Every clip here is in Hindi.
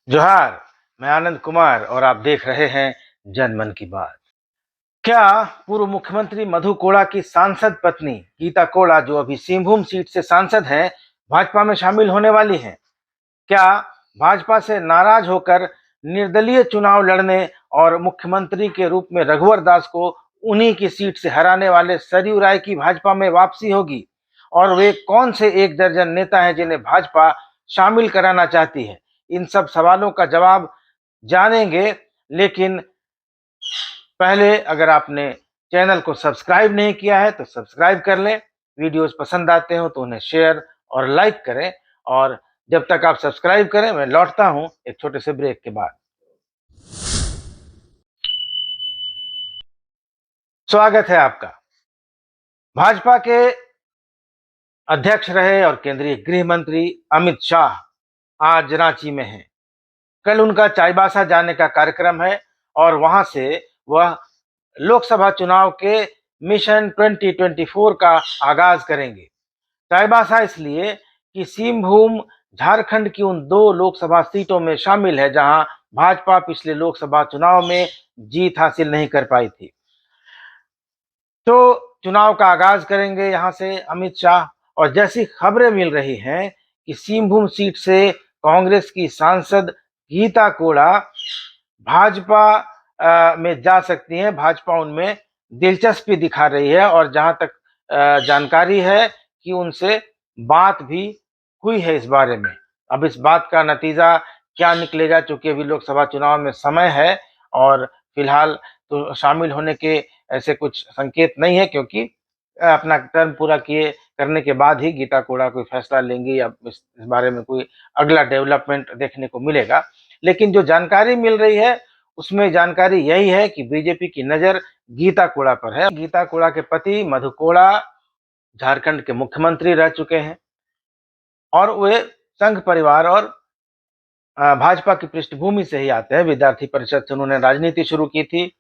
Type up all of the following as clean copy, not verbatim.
जोहार। मैं आनंद कुमार और आप देख रहे हैं जनमन की बात। क्या पूर्व मुख्यमंत्री मधु कोड़ा की सांसद पत्नी गीता कोड़ा, जो अभी सिंहभूम सीट से सांसद हैं, भाजपा में शामिल होने वाली हैं? क्या भाजपा से नाराज होकर निर्दलीय चुनाव लड़ने और मुख्यमंत्री के रूप में रघुवर दास को उन्हीं की सीट से हराने वाले सरयू राय की भाजपा में वापसी होगी? और वे कौन से एक दर्जन नेता हैं जिन्हें भाजपा शामिल कराना चाहती है? इन सब सवालों का जवाब जानेंगे। लेकिन पहले, अगर आपने चैनल को सब्सक्राइब नहीं किया है तो सब्सक्राइब कर लें। वीडियोस पसंद आते हो तो उन्हें शेयर और लाइक करें। और जब तक आप सब्सक्राइब करें, मैं लौटता हूं एक छोटे से ब्रेक के बाद। स्वागत है आपका। भाजपा के अध्यक्ष रहे और केंद्रीय गृह मंत्री अमित शाह आज रांची में हैं। कल उनका चाईबासा जाने का कार्यक्रम है और वहां से वह लोकसभा चुनाव के मिशन 2024 का आगाज करेंगे। चाईबासा इसलिए कि सिंहभूम झारखंड की उन दो लोकसभा सीटों में शामिल है जहां भाजपा पिछले लोकसभा चुनाव में जीत हासिल नहीं कर पाई थी। तो चुनाव का आगाज करेंगे यहां से अमित शाह। और जैसी खबरें मिल रही हैं कि सिंहभूम सीट से कांग्रेस की सांसद गीता कोड़ा भाजपा में जा सकती हैं। भाजपा उनमें दिलचस्पी दिखा रही है और जहां तक जानकारी है कि उनसे बात भी हुई है इस बारे में। अब इस बात का नतीजा क्या निकलेगा, चूंकि अभी लोकसभा चुनाव में समय है और फिलहाल तो शामिल होने के ऐसे कुछ संकेत नहीं है, क्योंकि अपना टर्म पूरा किए करने के बाद ही गीता कोड़ा कोई फैसला लेंगी या इस बारे में कोई अगला डेवलपमेंट देखने को मिलेगा। लेकिन जो जानकारी मिल रही है उसमें जानकारी यही है कि बीजेपी की नजर गीता कोड़ा पर है। गीता कोड़ा के पति मधु कोड़ा झारखंड के मुख्यमंत्री रह चुके हैं और वे संघ परिवार और भाजपा की पृष्ठभूमि से ही आते हैं। विद्यार्थी परिषद से उन्होंने राजनीति शुरू की थी।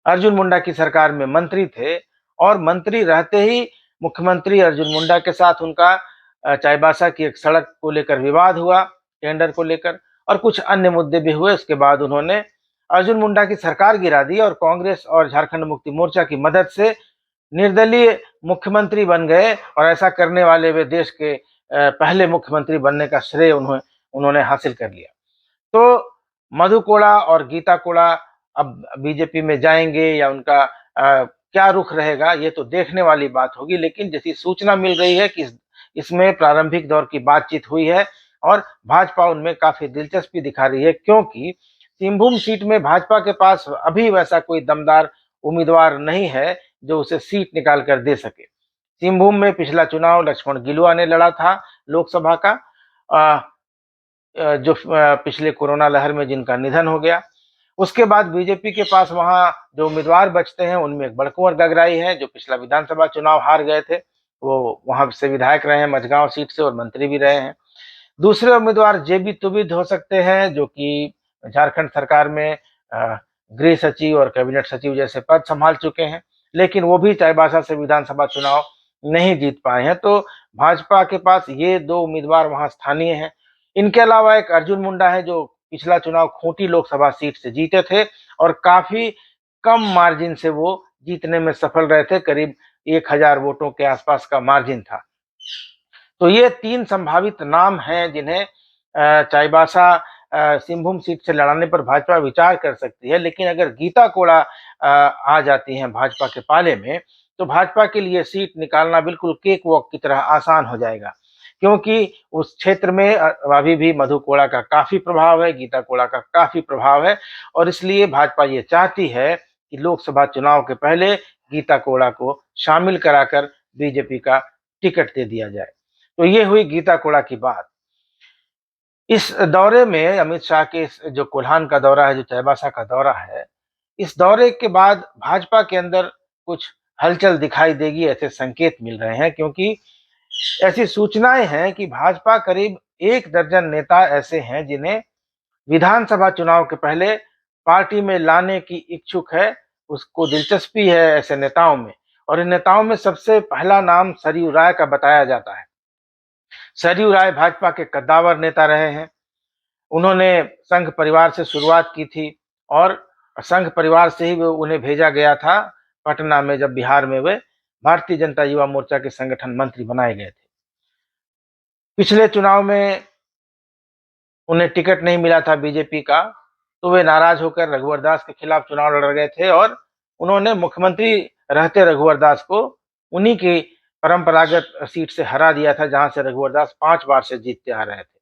अर्जुन मुंडा की सरकार में मंत्री थे और मंत्री रहते ही मुख्यमंत्री अर्जुन मुंडा के साथ उनका चाईबासा की एक सड़क को लेकर विवाद हुआ, टेंडर को लेकर, और कुछ अन्य मुद्दे भी हुए। उसके बाद उन्होंने अर्जुन मुंडा की सरकार गिरा दी और कांग्रेस और झारखंड मुक्ति मोर्चा की मदद से निर्दलीय मुख्यमंत्री बन गए। और ऐसा करने वाले वे देश के पहले मुख्यमंत्री बनने का श्रेय उन्होंने हासिल कर लिया। तो मधु कोड़ा और गीता कोड़ा अब बीजेपी में जाएंगे या उनका क्या रुख रहेगा, ये तो देखने वाली बात होगी। लेकिन जैसी सूचना मिल रही है कि इसमें प्रारंभिक दौर की बातचीत हुई है और भाजपा उनमें काफी दिलचस्पी दिखा रही है, क्योंकि सिंहभूम सीट में भाजपा के पास अभी वैसा कोई दमदार उम्मीदवार नहीं है जो उसे सीट निकाल कर दे सके। सिंहभूम में पिछला चुनाव लक्ष्मण गिलुआ ने लड़ा था लोकसभा का, जो पिछले कोरोना लहर में जिनका निधन हो गया। उसके बाद बीजेपी के पास वहां जो उम्मीदवार बचते हैं उनमें एक बड़कुंवर गगराई है जो पिछला विधानसभा चुनाव हार गए थे। वो वहां से विधायक रहे हैं मझगांव सीट से और मंत्री भी रहे हैं। दूसरे उम्मीदवार जेबी तुबिद हो सकते हैं, जो कि झारखंड सरकार में गृह सचिव और कैबिनेट सचिव जैसे पद संभाल चुके हैं, लेकिन वो भी चाईबासा से विधानसभा चुनाव नहीं जीत पाए हैं। तो भाजपा के पास ये दो उम्मीदवार वहां स्थानीय हैं। इनके अलावा एक अर्जुन मुंडा है जो पिछला चुनाव खूंटी लोकसभा सीट से जीते थे और काफी कम मार्जिन से वो जीतने में सफल रहे थे। करीब 1000 वोटों के आसपास का मार्जिन था। तो ये तीन संभावित नाम हैं जिन्हें चाईबासा सिंहभूम सीट से लड़ाने पर भाजपा विचार कर सकती है। लेकिन अगर गीता कोड़ा आ जाती हैं भाजपा के पाले में, तो भाजपा के लिए सीट निकालना बिल्कुल केक वॉक की तरह आसान हो जाएगा, क्योंकि उस क्षेत्र में अभी भी मधु कोड़ा का काफी प्रभाव है, गीता कोड़ा का काफी प्रभाव है। और इसलिए भाजपा ये चाहती है कि लोकसभा चुनाव के पहले गीता कोड़ा को शामिल कराकर बीजेपी का टिकट दे दिया जाए। तो ये हुई गीता कोड़ा की बात। इस दौरे में अमित शाह के जो कोल्हान का दौरा है, जो चाईबासा का दौरा है, इस दौरे के बाद भाजपा के अंदर कुछ हलचल दिखाई देगी, ऐसे संकेत मिल रहे हैं। क्योंकि ऐसी सूचनाएं हैं कि भाजपा करीब 1 दर्जन नेता ऐसे हैं जिन्हें विधानसभा चुनाव के पहले पार्टी में लाने की इच्छुक है, उसको दिलचस्पी है ऐसे नेताओं में। और इन नेताओं में सबसे पहला नाम सरयू राय का बताया जाता है। सरयू राय भाजपा के कद्दावर नेता रहे हैं। उन्होंने संघ परिवार से शुरुआत की थी और संघ परिवार से ही वो उन्हें भेजा गया था पटना में, जब बिहार में वे भारतीय जनता युवा मोर्चा के संगठन मंत्री बनाए गए थे। पिछले चुनाव में उन्हें टिकट नहीं मिला था बीजेपी का, तो वे नाराज होकर रघुवर दास के खिलाफ चुनाव लड़ गए थे और उन्होंने मुख्यमंत्री रहते रघुवर दास को उन्हीं की परंपरागत सीट से हरा दिया था, जहां से रघुवर दास 5 बार से जीतते आ रहे थे।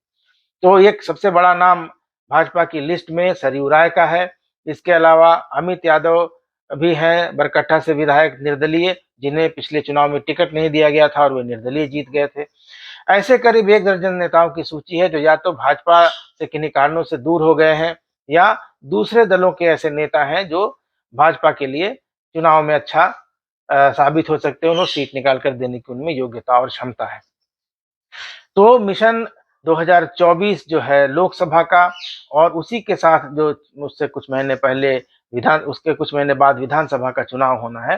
तो एक सबसे बड़ा नाम भाजपा की लिस्ट में सरयू राय का है। इसके अलावा अमित यादव भी हैं, बरकट्टा से विधायक निर्दलीय, जिन्हें पिछले चुनाव में टिकट नहीं दिया गया था और वे निर्दलीय जीत गए थे। ऐसे करीब 1 दर्जन नेताओं की सूची है जो या तो भाजपा से किन्हीं कारणों से दूर हो गए हैं या दूसरे दलों के ऐसे नेता हैं जो भाजपा के लिए चुनाव में अच्छा साबित हो सकते हैं, उन्हें सीट निकाल कर देने की उनमें योग्यता और क्षमता है। तो मिशन 2024 जो है लोकसभा का, और उसी के साथ जो उससे कुछ महीने पहले उसके कुछ महीने बाद विधानसभा का चुनाव होना है,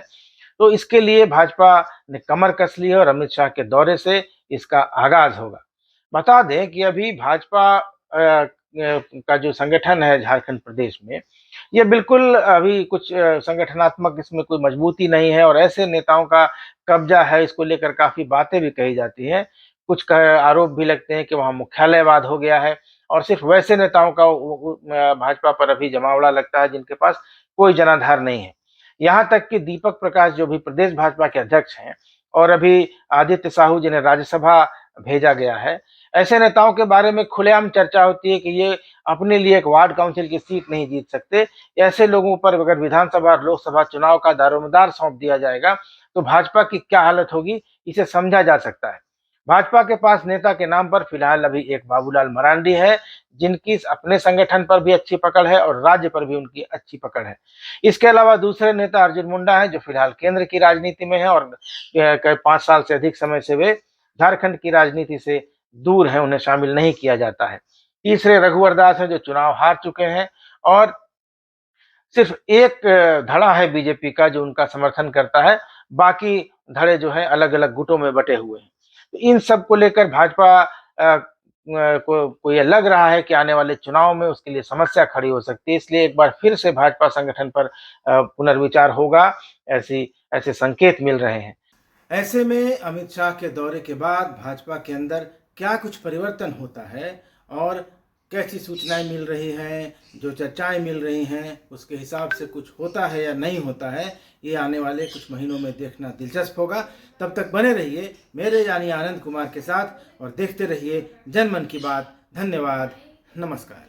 तो इसके लिए भाजपा ने कमर कस ली है और अमित शाह के दौरे से इसका आगाज होगा। बता दें कि अभी भाजपा का जो संगठन है झारखंड प्रदेश में, ये बिल्कुल अभी कुछ संगठनात्मक इसमें कोई मजबूती नहीं है और ऐसे नेताओं का कब्जा है, इसको लेकर काफी बातें भी कही जाती हैं। कुछ आरोप भी लगते हैं कि वहाँ मुख्यालयवाद हो गया है और सिर्फ वैसे नेताओं का भाजपा पर अभी जमावड़ा लगता है जिनके पास कोई जनाधार नहीं है। यहाँ तक कि दीपक प्रकाश जो भी प्रदेश भाजपा के अध्यक्ष हैं और अभी आदित्य साहू जिन्हें राज्यसभा भेजा गया है, ऐसे नेताओं के बारे में खुलेआम चर्चा होती है कि ये अपने लिए एक वार्ड काउंसिल की सीट नहीं जीत सकते। ऐसे लोगों पर अगर विधानसभा और लोकसभा चुनाव का दारोमदार सौंप दिया जाएगा तो भाजपा की क्या हालत होगी, इसे समझा जा सकता है। भाजपा के पास नेता के नाम पर फिलहाल अभी एक बाबूलाल मरांडी है, जिनकी अपने संगठन पर भी अच्छी पकड़ है और राज्य पर भी उनकी अच्छी पकड़ है। इसके अलावा दूसरे नेता अर्जुन मुंडा है, जो फिलहाल केंद्र की राजनीति में है और 5 साल से अधिक समय से वे झारखंड की राजनीति से दूर है, उन्हें शामिल नहीं किया जाता है। तीसरे रघुवर दास है, जो चुनाव हार चुके हैं और सिर्फ एक धड़ा है बीजेपी का जो उनका समर्थन करता है, बाकी धड़े जो है अलग अलग गुटों में बटे हुए हैं। तो इन सब को लेकर भाजपा को ये लग रहा है कि आने वाले चुनाव में उसके लिए समस्या खड़ी हो सकती है, इसलिए एक बार फिर से भाजपा संगठन पर पुनर्विचार होगा, ऐसे संकेत मिल रहे हैं। ऐसे में अमित शाह के दौरे के बाद भाजपा के अंदर क्या कुछ परिवर्तन होता है और कैसी सूचनाएं मिल रही हैं, जो चर्चाएं मिल रही हैं, उसके हिसाब से कुछ होता है या नहीं होता है, ये आने वाले कुछ महीनों में देखना दिलचस्प होगा। तब तक बने रहिए मेरे यानी आनंद कुमार के साथ और देखते रहिए जनमन की बात। धन्यवाद, नमस्कार।